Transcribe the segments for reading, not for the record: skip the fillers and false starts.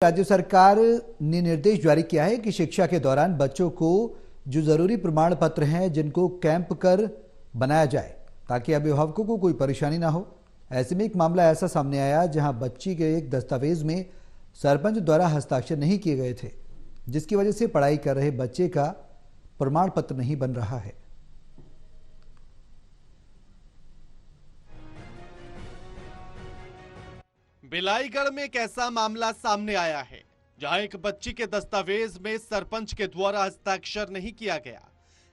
राज्य सरकार ने निर्देश जारी किया है कि शिक्षा के दौरान बच्चों को जो जरूरी प्रमाण पत्र हैं जिनको कैंप कर बनाया जाए ताकि अभिभावकों को कोई परेशानी ना हो। ऐसे में एक मामला ऐसा सामने आया जहां बच्ची के एक दस्तावेज में सरपंच द्वारा हस्ताक्षर नहीं किए गए थे, जिसकी वजह से पढ़ाई कर रहे बच्चे का प्रमाण पत्र नहीं बन रहा है। बिलाईगढ़ में एक ऐसा मामला सामने आया है जहां एक बच्ची के दस्तावेज में सरपंच के द्वारा हस्ताक्षर नहीं किया गया,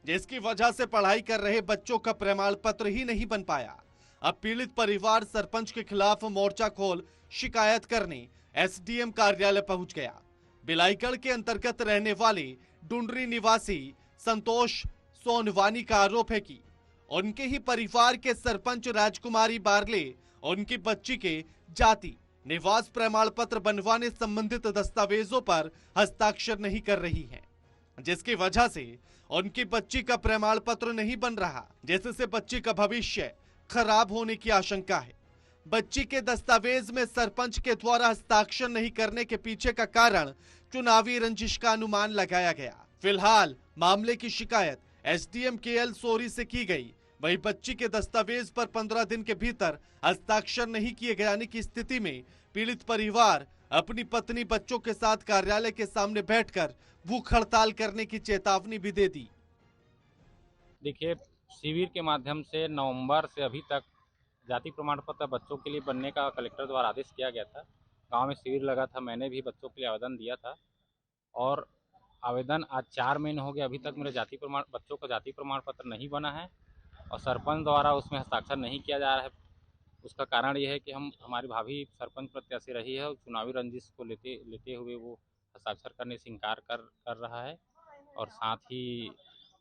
जिसकी वजह से पढ़ाई कर रहे बच्चों का प्रमाण पत्र ही नहीं बन पाया। अब पीड़ित परिवार सरपंच के खिलाफ मोर्चा खोल शिकायत करने एसडीएम कार्यालय पहुंच गया। बिलाईगढ़ के अंतर्गत रहने वाले डुंडरी निवासी संतोष सोनवानी का आरोप है कि उनके ही परिवार के सरपंच राजकुमारी बारले उनकी बच्ची के जाति निवास प्रमाण पत्र बनवाने संबंधित दस्तावेजों पर हस्ताक्षर नहीं कर रही हैं, जिसकी वजह से उनकी बच्ची का प्रमाण पत्र नहीं बन रहा, जिससे बच्ची का भविष्य खराब होने की आशंका है। बच्ची के दस्तावेज में सरपंच के द्वारा हस्ताक्षर नहीं करने के पीछे का कारण चुनावी रंजिश का अनुमान लगाया गया। फिलहाल मामले की शिकायत एसडीएम केएल सोरी से की गई। वही बच्ची के दस्तावेज पर 15 दिन के भीतर हस्ताक्षर नहीं किए जाने की स्थिति में पीड़ित परिवार अपनी पत्नी बच्चों के साथ कार्यालय के सामने बैठकर भूख हड़ताल करने की चेतावनी भी दे दी। देखिए, शिविर के माध्यम से नवंबर से अभी तक जाति प्रमाण पत्र बच्चों के लिए बनने का कलेक्टर द्वारा आदेश किया गया था। गांव में शिविर लगा था, मैंने भी बच्चों के लिए आवेदन दिया था और आवेदन आज 4 महीने हो गए, अभी तक मेरे बच्चों का जाति प्रमाण पत्र नहीं बना है और सरपंच द्वारा उसमें हस्ताक्षर नहीं किया जा रहा है। उसका कारण यह है कि हमारी भाभी सरपंच प्रत्याशी रही है और चुनावी रंजिश को लेते हुए वो हस्ताक्षर करने से इनकार कर रहा है और साथ ही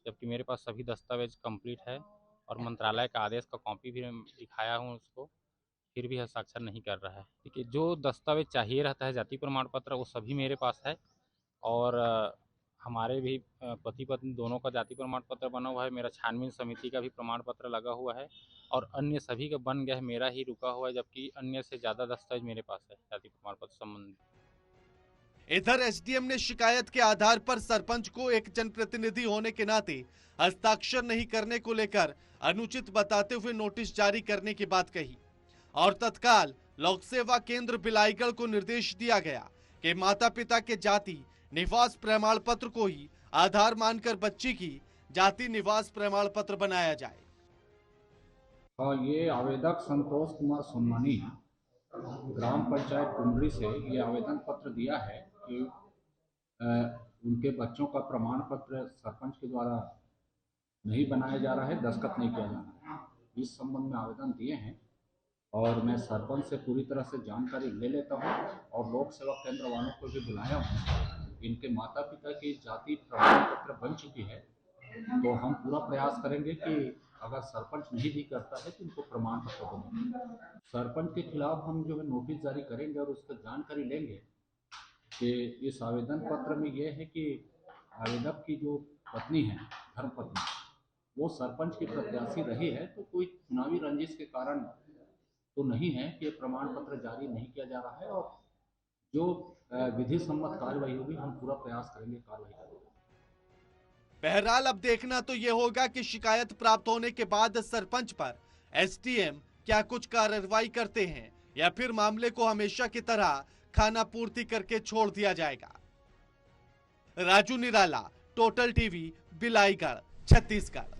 जबकि मेरे पास सभी दस्तावेज कंप्लीट है और मंत्रालय का आदेश का कॉपी भी मैं दिखाया हूँ उसको, फिर भी हस्ताक्षर नहीं कर रहा है। देखिए, जो दस्तावेज चाहिए रहता है जाति प्रमाण पत्र वो सभी मेरे पास है और हमारे भी पति पत्नी दोनों का जाति प्रमाण पत्र बना हुआ है। मेरा छानबीन समिति का भी प्रमाण पत्र लगा हुआ है और अन्य सभी का बन गया है, मेरा ही रुका हुआ है, जबकि अन्य से ज़्यादा दस्तावेज मेरे पास है जाति प्रमाण पत्र संबंधी। इधर एसडीएम ने शिकायत के आधार पर सरपंच को एक जनप्रतिनिधि होने के नाते हस्ताक्षर नहीं करने को लेकर अनुचित बताते हुए नोटिस जारी करने की बात कही और तत्काल लोक सेवा केंद्र बिलाईगढ़ को निर्देश दिया गया कि माता पिता के जाति निवास प्रमाण पत्र को ही आधार मानकर बच्ची की जाति निवास प्रमाण पत्र बनाया जाए। ये आवेदक संतोष कुमार सोनवानी ग्राम पंचायत डुंडरी से ये आवेदन पत्र दिया है कि उनके बच्चों का प्रमाण पत्र सरपंच के द्वारा नहीं बनाया जा रहा है, दस्तखत नहीं किया जा रहा है। इस संबंध में आवेदन दिए हैं और मैं सरपंच से पूरी तरह से जानकारी ले लेता हूं और लोक सेवा केंद्र वालों को भी बुलाया हूं। इनके माता पिता की जाति प्रमाण पत्र बन चुकी है तो हम पूरा प्रयास करेंगे कि अगर सरपंच नहीं भी करता है तो उनको प्रमाण पत्र बने। सरपंच के खिलाफ हम जो है नोटिस जारी करेंगे और उसका जानकारी लेंगे कि इस आवेदन पत्र में यह है कि आवेदक की जो पत्नी है, धर्मपत्नी, वो सरपंच की प्रत्याशी रही है, तो कोई चुनावी रंजिश के कारण तो नहीं है कि प्रमाण पत्र जारी नहीं किया जा रहा है और जो विधि सम्मत कार्रवाई होगी हम पूरा प्रयास करेंगे कार्रवाई करेंगे। बहरहाल अब देखना तो ये होगा कि शिकायत प्राप्त होने के बाद सरपंच पर एसडीएम क्या कुछ कार्रवाई करते हैं या फिर मामले को हमेशा की तरह खाना पूर्ति करके छोड़ दिया जाएगा। राजू निराला, टोटल टीवी, बिलाईगढ़, छत्तीसगढ़।